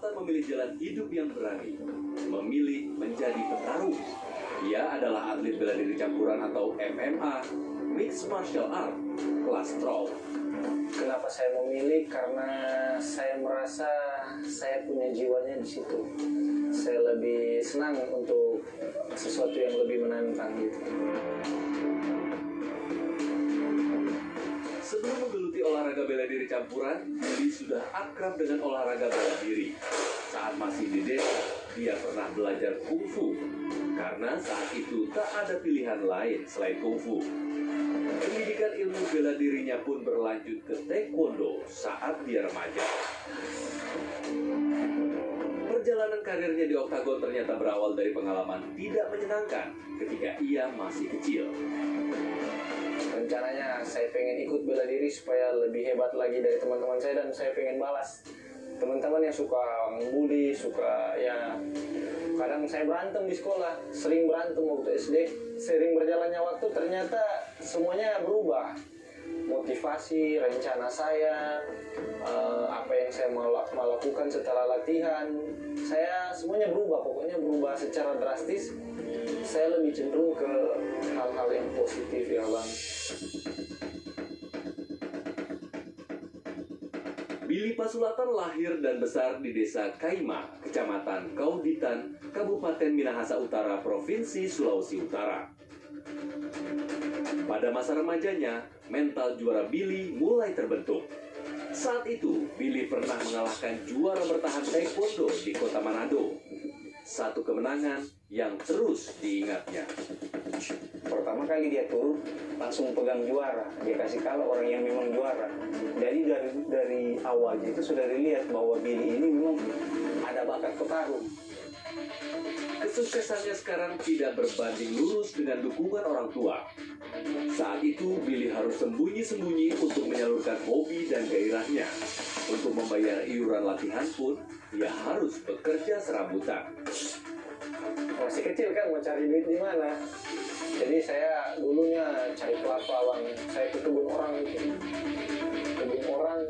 Pasulatan memilih jalan hidup yang berani, memilih menjadi petarung. Ia adalah atlet bela diri campuran atau MMA, Mixed Martial Art, kelas Troll. Kenapa saya memilih? Karena saya merasa saya punya jiwanya di situ. Saya lebih senang untuk sesuatu yang lebih menantang gitu. Sebelum menggeluti olahraga bela diri campuran, Billy sudah akrab dengan olahraga bela diri. Saat masih di desa, dia pernah belajar kungfu. Karena saat itu tak ada pilihan lain selain kungfu. Pendidikan ilmu bela dirinya pun berlanjut ke taekwondo saat dia remaja. Perjalanan karirnya di oktagon ternyata berawal dari pengalaman tidak menyenangkan ketika ia masih kecil. Rencananya saya pengen ikut bela diri supaya lebih hebat lagi dari teman-teman saya, dan saya pengen balas teman-teman yang suka membuli, suka ya kadang saya berantem di sekolah, sering berantem waktu SD. Sering berjalannya waktu ternyata semuanya berubah. Motivasi, rencana saya, apa yang saya mau lakukan setelah latihan, saya semuanya berubah, pokoknya berubah secara drastis. Saya lebih cenderung ke hal-hal yang positif ya Bang. Billy Pasulatan lahir dan besar di desa Kaima, Kecamatan Kauditan, Kabupaten Minahasa Utara, Provinsi Sulawesi Utara. Pada masa remajanya, mental juara Billy mulai terbentuk. Saat itu, Billy pernah mengalahkan juara bertahan taekwondo di kota Manado. Satu kemenangan yang terus diingatnya. Pertama kali dia turun langsung pegang juara, dia kasih kalah orang yang memang juara. Jadi dari awalnya itu sudah dilihat bahwa Billy ini memang ada bakat petarung. Kesuksesannya sekarang tidak berbanding lurus dengan dukungan orang tua. Saat itu Billy harus sembunyi-sembunyi untuk menyalurkan hobi dan gairahnya. Untuk membayar iuran latihan pun, ia harus bekerja serabutan. Masih kecil kan, mau cari duit di mana? Jadi saya dulunya cari kelapa Bang. Saya ke kebun orang gitu. Kebun orang,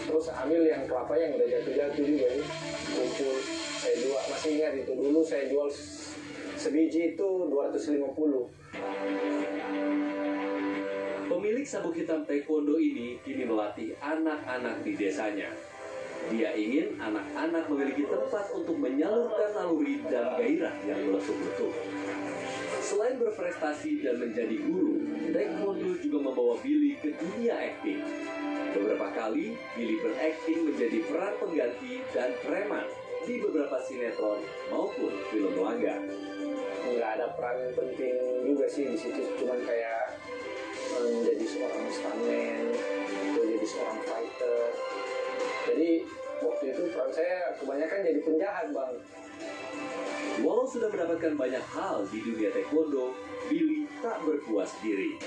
terus ambil yang kelapa yang udah jatuh-jatuh juga ya. Kumpul, saya jual, masih ingat itu dulu saya jual sebiji itu 250. Pemilik sabuk hitam taekwondo ini kini melatih anak-anak di desanya. Dia ingin anak-anak memiliki tempat untuk menyalurkan naluri dan gairah yang meletup-letup. Selain berprestasi dan menjadi guru, taekwondo juga membawa Billy ke dunia akting. Beberapa kali, Billy berakting menjadi peran pengganti dan preman di beberapa sinetron maupun film laga. Nggak ada peran penting juga sih di situ, cuman kayak menjadi seorang stuntman atau jadi seorang fighter. Jadi waktu itu peran saya kebanyakan jadi penjahat Bang. Walau sudah mendapatkan banyak hal di dunia taekwondo, Billy tak berpuas diri.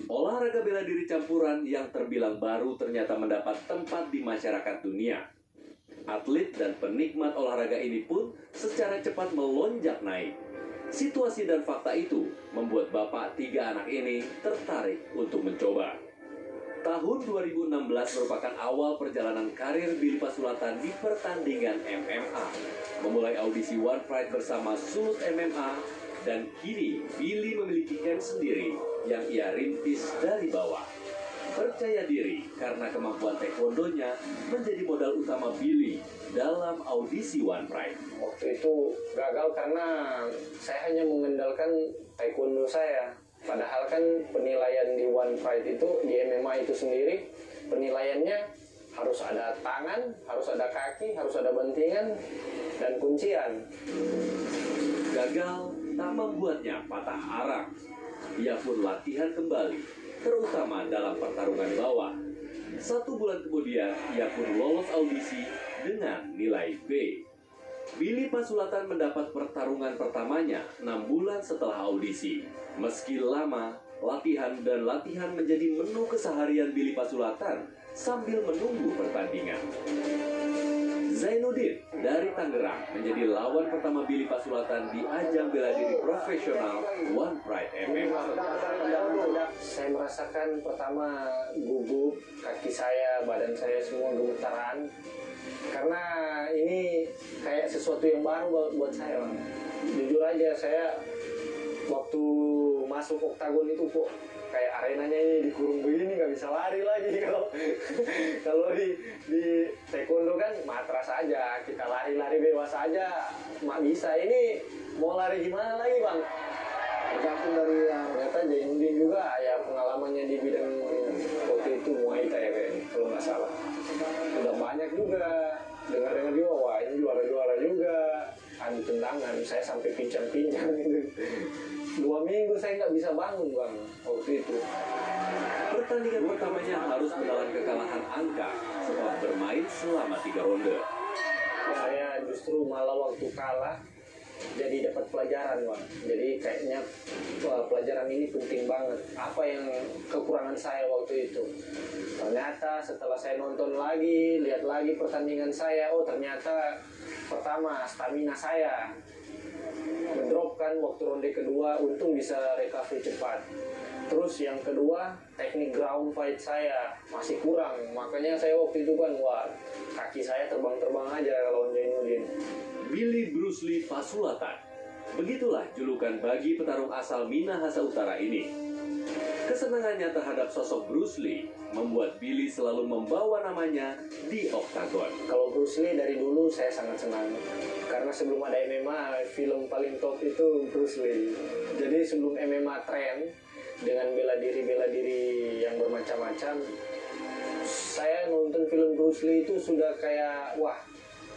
Olahraga bela diri campuran yang terbilang baru ternyata mendapat tempat di masyarakat dunia. Atlet dan penikmat olahraga ini pun secara cepat melonjak naik. Situasi dan fakta itu membuat bapak 3 anak ini tertarik untuk mencoba. Tahun 2016 merupakan awal perjalanan karir Billy Pasulatan di pertandingan MMA. Memulai audisi One Pride bersama Sulut MMA, dan kini Billy memiliki camp sendiri yang ia rintis dari bawah. Percaya diri karena kemampuan taekwondonya menjadi modal utama Billy dalam audisi One Pride. Waktu itu gagal karena saya hanya mengandalkan taekwondo saya. Padahal kan penilaian di One Pride itu, di MMA itu sendiri, penilaiannya harus ada tangan, harus ada kaki, harus ada bantingan, dan kuncian. Gagal tak membuatnya patah arang. Ia pun latihan kembali, terutama dalam pertarungan bawah. 1 bulan kemudian, ia pun lolos audisi dengan nilai B. Billy Pasulatan mendapat pertarungan pertamanya 6 bulan setelah audisi. Meski lama, latihan dan latihan menjadi menu keseharian Billy Pasulatan sambil menunggu pertandingan. Zainuddin dari Tangerang menjadi lawan pertama Billy Pasulatan di ajang bela diri profesional One Pride MMA. Saya merasakan pertama gugup, kaki saya, badan saya semua gemetaran. karena ini kayak sesuatu yang baru buat saya Bang. Jujur aja saya waktu masuk oktagon itu kok kayak arenanya ini dikurung begini, nggak bisa lari lagi. Kalau di taekwondo kan matras aja, kita lari bebas aja, mak bisa. Ini mau lari gimana lagi Bang? Tergantung dari yang ternyata Jainuddin juga ya pengalamannya di bidang waktu itu Muay Thai kayaknya kalau nggak salah. Udah banyak juga dengar juga, wah ini juara juga, adu tendangan, saya sampai pincang-pincang gitu. 2 minggu saya nggak bisa bangun Bang waktu itu. Pertandingan pertamanya harus menelan kekalahan angka sebab bermain selama 3 ronde. Saya justru malah waktu kalah jadi dapat pelajaran Bang. Jadi kayaknya pelajaran ini penting banget. Apa yang kekurangan saya waktu itu? Ternyata setelah saya nonton lagi, lihat lagi pertandingan saya, oh ternyata pertama stamina saya mendropkan waktu ronde kedua, untung bisa recovery cepat. Terus yang kedua, teknik ground fight saya masih kurang, makanya saya waktu itu kan wah kaki saya terbang-terbang aja lawan Jainuddin. Billy Bruce Lee Pasulatan. Begitulah julukan bagi petarung asal Minahasa Utara ini. Kesenangannya terhadap sosok Bruce Lee membuat Billy selalu membawa namanya di oktagon. Kalau Bruce Lee dari dulu saya sangat senang. Karena sebelum ada MMA, film paling top itu Bruce Lee. Jadi sebelum MMA tren dengan bela diri yang bermacam-macam, saya nonton film Bruce Lee itu sudah kayak wah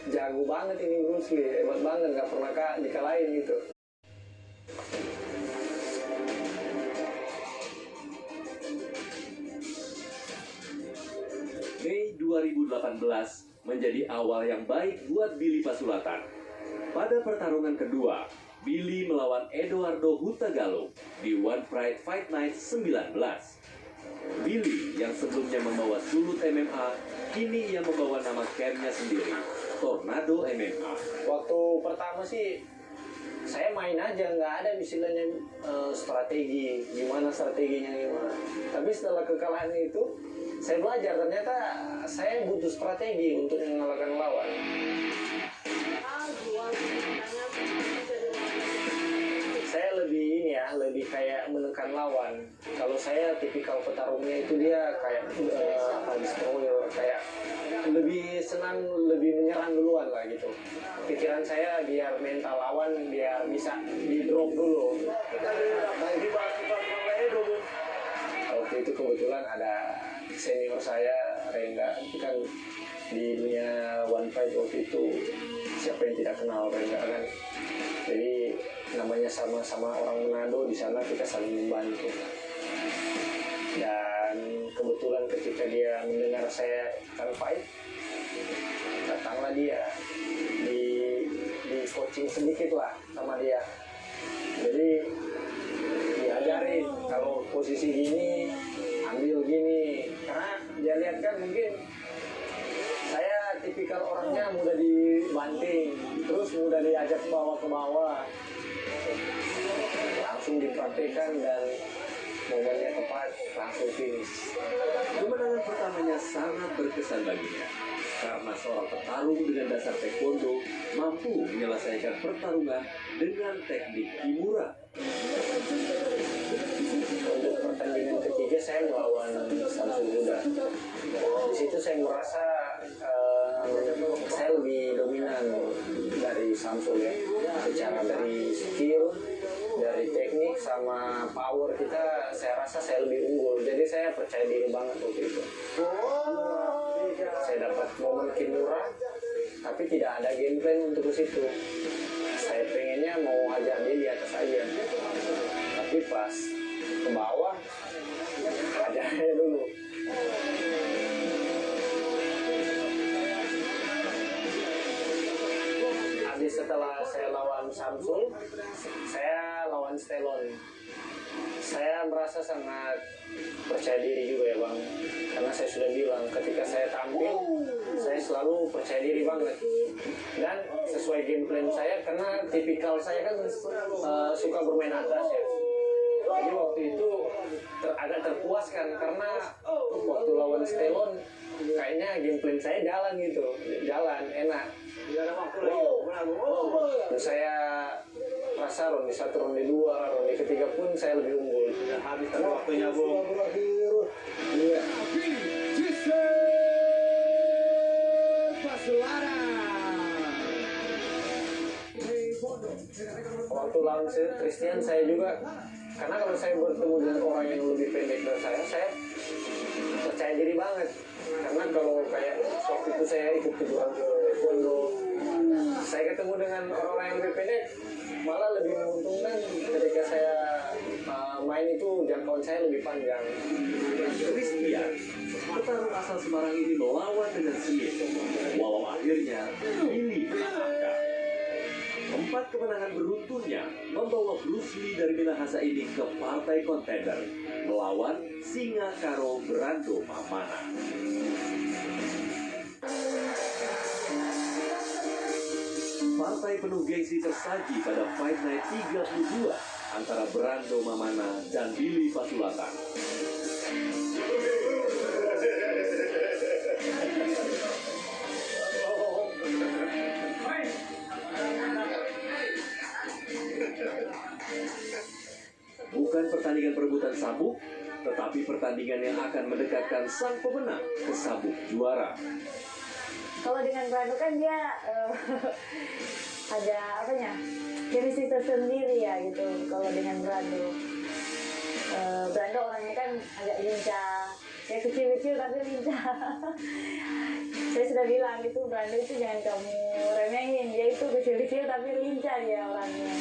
jago banget ini Bruce Lee, hebat banget, nggak pernah dikalahin gitu. Mei 2018 menjadi awal yang baik buat Billy Pasulatan. Pada pertarungan kedua, Billy melawan Eduardo Hutagalo di One Pride Fight Night 19. Billy yang sebelumnya membawa sulut MMA, kini ia membawa nama campnya sendiri, Tornado MMA. Waktu pertama sih saya main aja, nggak ada istilahnya strategi, gimana strateginya gimana. Tapi setelah kekalahan itu, saya belajar ternyata saya butuh strategi untuk mengalahkan lawan. Saya lebih kayak menekan lawan. Kalau saya tipikal petarungnya itu dia kayak destroyer, kayak lebih senang, lebih menyerang duluan lah gitu. Pikiran saya biar mental lawan biar bisa di drop dulu. Waktu itu kebetulan ada senior saya Rengga, kan di dunia One Fight waktu itu siapa yang tidak kenal Rengga kan. Jadi namanya sama-sama orang Manado, di sana kita saling membantu. Dan kebetulan ketika dia mendengar saya akan fight, datanglah dia di coaching sedikit lah sama dia. Jadi diajarin kalau posisi gini ambil gini, karena dia lihat kan mungkin saya tipikal orangnya mudah dibanting, terus mudah diajak bawa ke bawah, langsung dipraktekkan dan momennya tepat langsung finish. Kemenangan pertamanya sangat berkesan baginya karena seorang petarung dengan dasar taekwondo mampu menyelesaikan pertarungan dengan teknik kimura. Untuk pertandingan ketiga saya melawan Samsul Huda. Di situ saya merasa saya lebih dominan dari Samsul ya, secara dari skill, dari teknik sama power kita, saya rasa saya lebih unggul. Jadi saya percaya diri banget waktu itu. Saya dapat momen kimura, tapi tidak ada game plan untuk ke situ. Saya pengennya mau hajar dia di atas aja, tapi pas ke bawah hajarnya dulu. Habis setelah saya lawan Samsul, saya lawan Stelon. Saya merasa sangat percaya diri juga ya Bang, karena saya sudah bilang ketika saya tampil saya selalu percaya diri banget dan sesuai game plan saya, karena tipikal saya kan suka bermain atas ya. Jadi waktu itu agak terpuaskan karena waktu lawan Stelon kayaknya game plan saya jalan gitu, jalan enak. Tidak ada waktu lagi. Dan saya rasa ronde 1, ronde 2, ronde ketiga pun saya lebih unggul. Sudah habis tadi waktunya, Bung. Iya. Waktu lawan Christian saya juga, karena kalau saya bertemu dengan orang yang lebih pendek dari saya percaya diri banget. Karena kalau kayak waktu itu saya ikut kejuaraan ke Taekwondo, saya ketemu dengan orang-orang yang lebih pendek, malah lebih menguntungkan ketika saya main itu jangkauan saya lebih panjang. Christian, petarung asal Semarang ini melawan dengan sengit, walau akhirnya Billy mengalahkan. 4 kemenangan beruntunnya membawa Bruce Lee dari Minahasa ini ke partai kontender melawan Singa Karo Brando Mamana. Partai penuh gengsi tersaji pada Fight Night 32 antara Brando Mamana dan Billy Pasulatan. Bukan pertandingan perebutan sabuk, tetapi pertandingan yang akan mendekatkan sang pemenang ke sabuk juara. Kalau dengan Brando kan dia ada apanya, chemistry tersendiri ya gitu. Kalau dengan Brando, Brando orangnya kan agak lincah, kayak kecil-kecil tapi lincah. Saya sudah bilang gitu, Brando itu jangan kamu remehin, dia itu kecil-kecil tapi lincah dia orangnya.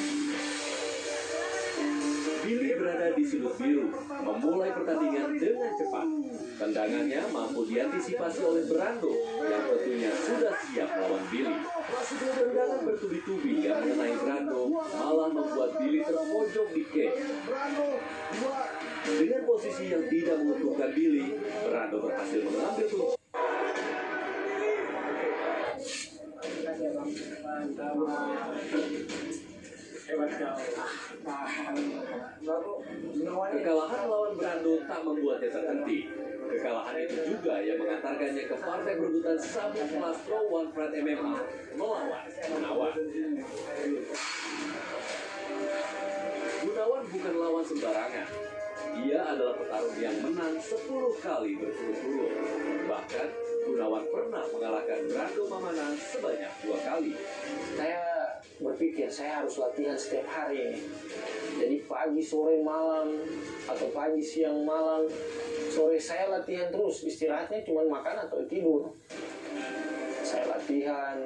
Billy berada di sudut biru, memulai pertandingan dengan cepat. Tendangannya mampu diantisipasi oleh Brando, yang tentunya sudah siap melawan Billy. Tendangan bertubi-tubi yang mengenai Brando malah membuat Billy terpojok di cage. Dengan posisi yang tidak menguntungkan Billy, Brando berhasil mengambil kunci. Kekalahan melawan Brando tak membuatnya terhenti. Kekalahan itu juga yang mengantarkannya ke partai perebutan sabuk kelas Pro One Pride MMA melawan Gunawan. Gunawan bukan lawan sembarangan. Dia adalah petarung yang menang 10 kali berturut-turut. Bahkan Gunawan pernah mengalahkan Brando Mamana sebanyak 2 kali. Saya berpikir saya harus latihan setiap hari ini. Jadi pagi, sore, malam, atau pagi, siang, malam, sore saya latihan terus. Istirahatnya cuma makan atau tidur. Saya latihan,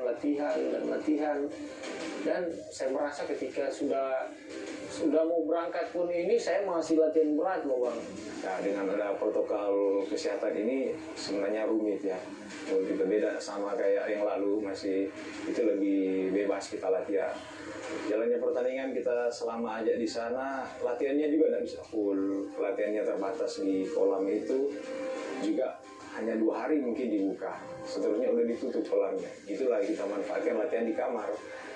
dan saya merasa ketika sudah mau berangkat pun ini saya masih latihan berat loh Bang. Nah, dengan ada protokol kesehatan ini sebenarnya rumit ya. Kalau kita beda sama kayak yang lalu, masih itu lebih bebas kita latihan. Jalannya pertandingan kita selama aja di sana, latihannya juga tidak bisa full. Latihannya terbatas di kolam itu juga hanya 2 hari mungkin dibuka. Seterusnya udah ditutup kolamnya. Itulah kita manfaatkan latihan di kamar.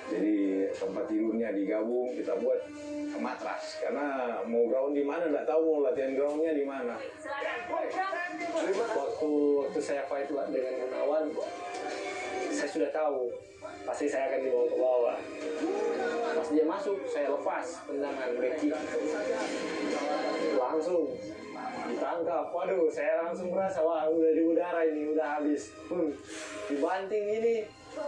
Jadi tempat tidurnya digabung, kita buat matras. Karena mau ground di mana, nggak tahu mau latihan groundnya di mana. Waktu saya fight dengan Gunawan, saya sudah tahu pasti saya akan dibawa ke bawah. Pas dia masuk, saya lepas tendangan back kick. Langsung ditangkap. Waduh, saya langsung merasa wah udah di udara ini, udah habis. Dibanting ini,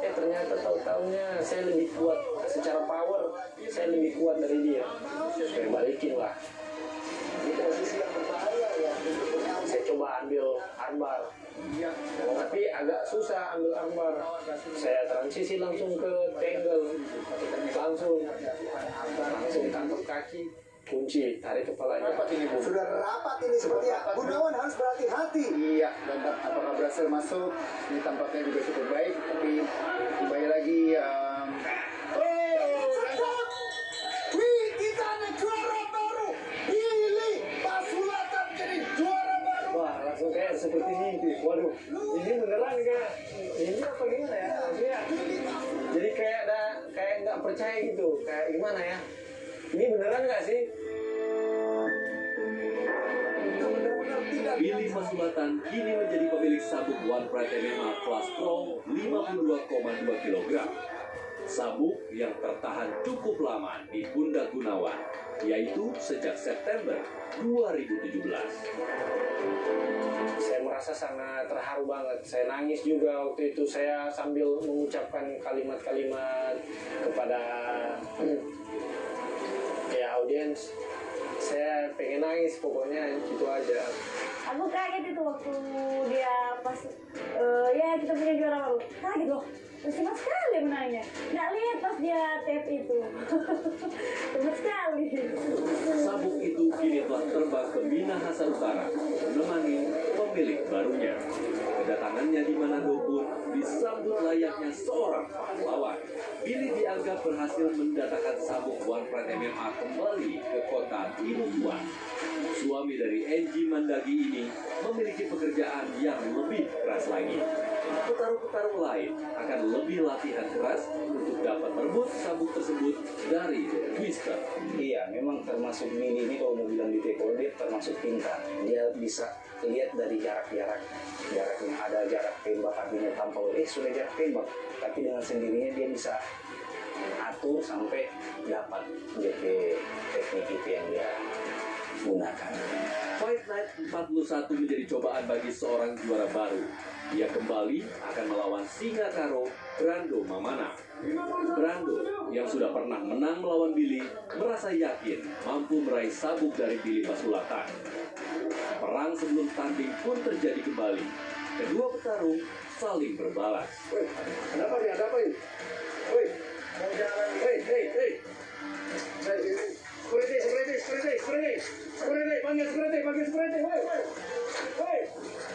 ternyata tahu-taunya saya lebih kuat secara power, saya lebih kuat dari dia. Saya balikin lah. Di posisi yang berbahaya ya. Saya coba ambil armbar, tapi agak susah ambil armbar. Saya transisi langsung ke tangle, langsung tangkap kaki, kunci, tarik kepalanya. Sudah rapat ini sepertinya. Gunawan harus berhati-hati. Iya, dan apakah berhasil masuk? Ini tampaknya juga cukup baik, tapi kembali lagi Wih, kita ada juara baru. Billy Pasulatan jadi juara baru. Wah, langsung kayak seperti mimpi. Waduh, ini beneran kayak ini apa gimana ya? Maksudnya, jadi kayak nggak percaya gitu. Kayak gimana ya? Ini beneran nggak sih? Benar-benar tidak Billy Pasulatan kini menjadi pemilik sabuk One Pride MMA kelas Pro 52,2 kg. Sabuk yang tertahan cukup lama di pundak Gunawan, yaitu sejak September 2017. Saya merasa sangat terharu banget. Saya nangis juga waktu itu. Saya sambil mengucapkan kalimat-kalimat kepada ya audiens. Saya pengen nangis pokoknya, itu aja. Aku kaget itu waktu dia pas ya kita punya juara baru. Kaget loh, cepat sekali menangnya. Nggak lihat pas dia tape itu. Cepat sekali. Sabuk itu kini telah terbang ke Minahasa Utara, menemani pemilik barunya. Kedatangannya di Manado pun disambut layaknya seorang pahlawan. Billy dianggap berhasil mendatangkan sabuk One Pride MMA kembali ke kota Ibu Tuan. Suami dari Enji Mandagi ini memiliki pekerjaan yang lebih keras lagi. Petarung-petarung lain akan lebih latihan keras untuk dapat merebut sabuk tersebut dari The Twister. Iya, memang termasuk Billy ini kalau mau bilang di taekwondo dia termasuk pintar. Dia bisa lihat dari jaraknya, ada jarak tembak artinya tanpa sudah jarak tembak, tapi dengan sendirinya dia bisa atur sampai dapat JP teknik itu yang dia gunakan. Fight Night 41 menjadi cobaan bagi seorang juara baru. Dia kembali akan melawan Singa Karo Brando Mamana. Brando yang sudah pernah menang melawan Billy merasa yakin mampu meraih sabuk dari Billy Pasulatan. Perang sebelum tanding pun terjadi kembali. Kedua petarung saling berbalas. Kenapa nih? Ada apa ini? Woi, mau jalan? Hei. Security, panggil security, woi.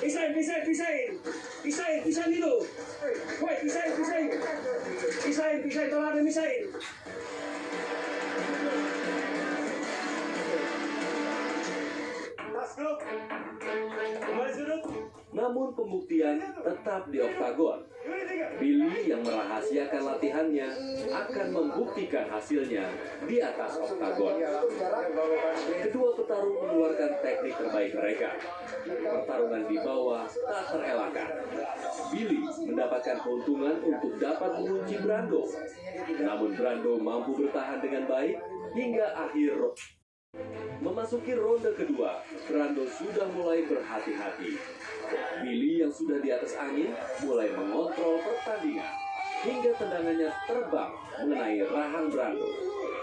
Pisahin itu. Woi, pisahin, tolong ada pisahin. Namun pembuktian tetap di oktagon. Billy yang merahasiakan latihannya akan membuktikan hasilnya di atas oktagon. Kedua petarung mengeluarkan teknik terbaik mereka. Pertarungan di bawah tak terelakkan. Billy mendapatkan keuntungan untuk dapat mengunci Brando. Namun Brando mampu bertahan dengan baik hingga akhir. Memasuki ronde kedua, Brando sudah mulai berhati-hati. Billy yang sudah di atas angin mulai mengontrol pertandingan hingga tendangannya terbang mengenai rahang Brando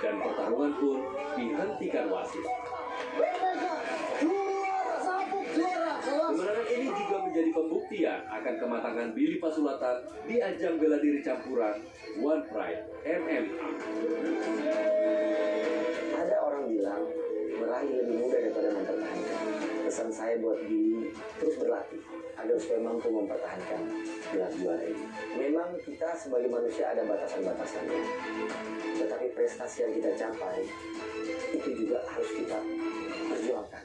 dan pertarungan pun dihentikan wasit. Kemenangan ini juga menjadi pembuktian akan kematangan Billy Pasulatan di ajang bela diri campuran One Pride MMA. Ada orang bilang meraih lebih mudah daripada mempertahankan. Pesan saya buat Billy, terus berlatih agar supaya mampu mempertahankan gelar juara ini. Memang kita sebagai manusia ada batasan-batasannya, tetapi prestasi yang kita capai itu juga harus kita perjuangkan.